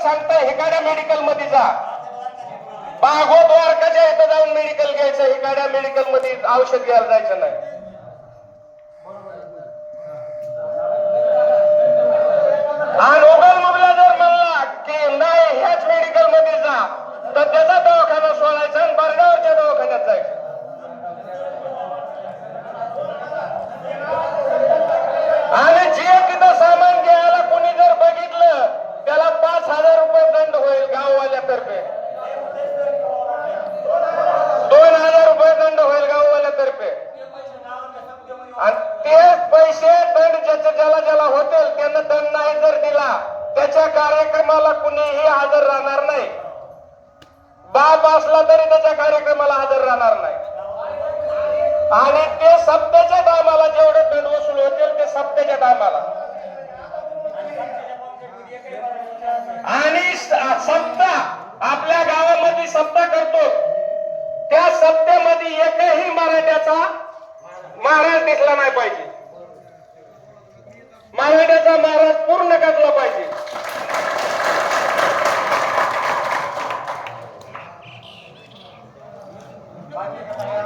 सांगताय हिकाड्या मेडिकल मध्ये जा, बागोद वारकाच्या इथं जाऊन मेडिकल घ्यायचं, हिकाड्या मेडिकल मध्ये औषध घ्यायला जायचं नाही. आणि ओगल मुगला जर म्हणला की नाही ह्याच मेडिकल मध्ये जा, तर त्याचा दवाखाना सोडायचा आणि बर्डावरच्या दवाखान्यात जायचं. आणि जे तिथं सामान घ्यायला कोणी जर बघितलं त्याला 5,000 रुपये दंड होईल गाववाल्यातर्फे, 2,000 रुपये दंड होईल गाववाल्यातर्फे. आणि ते पैसे दंड ज्याला ज्याला होतील त्यांना दंड नाही जर दिला त्याच्या कार्यक्रमाला कुणीही हजर राहणार नाही. बाप असला तरी त्याच्या कार्यक्रमाला हजर राहणार नाही. आणि ते सप्त्याच्या टायमाला जेवढे दंड वसूल होतील ते सप्त्याच्या टायमाला. आणि सप्ताह आपल्या गावामध्ये सप्ताह करतो, त्या सप्त्यामध्ये एकही मराठ्याचा महाराज दिसला नाही पाहिजे. मराठ्याचा महाराज पूर्ण करला पाहिजे.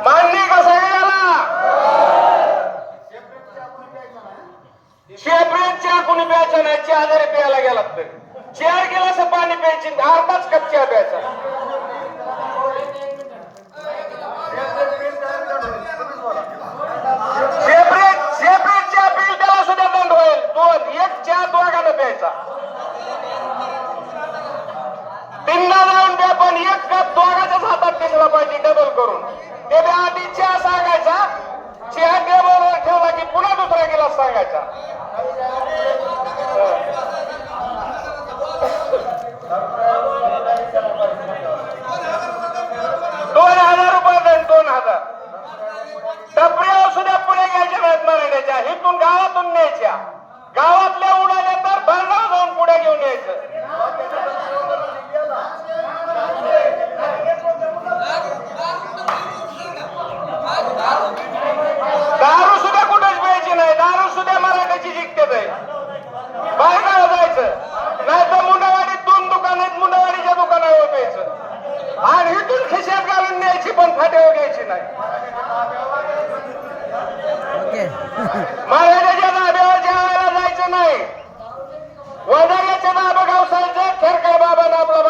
मान्य का सगळ्याला? सेपरेट चहा कोणी प्यायचा नाही, चहा जरी प्यायला गेला तर 4 गिलास पाणी प्यायची, अर्धाच कप चहा प्यायचा. सेपरेट चहा पिल त्याला सुद्धा दंड होईल. एक चहा दोघांना प्यायचा. तीनदा जाऊन द्या पण एक कप दोघाच्याच हातात दिसला पाहिजे डबल करून. ते आधी चहा सांगायचा, चहा टेबलवर ठेवला की पुन्हा दुसरा गिलास सांगायचा. 2,000 रुपये दंड, 2,000. टपऱ्या सुद्धा पुढे घ्यायच्या नाहीत मराठ्याच्या, इथून गावातून न्यायच्या. गावातल्या उडाल्या तर भरणाव जाऊन पुढे घेऊन यायचं. दारू सुद्धा कुठेच प्यायची नाही, दारू सुद्धा मराठ्याची जिंकतेच आहे. बाहेर जायचं नाही तर मुंडावाडीत 2 दुकान आहेत, मुंडावाडीच्या दुकानावर प्यायचं. आणि इथून खिशात घालून न्यायची पण फाट्यावर घ्यायची नाही. मराठ्याच्या धाब्यावर जेवायला जायचं नाही. वजाऱ्याच्या धाबा गावसायचं, खेरकर बाबांना आपला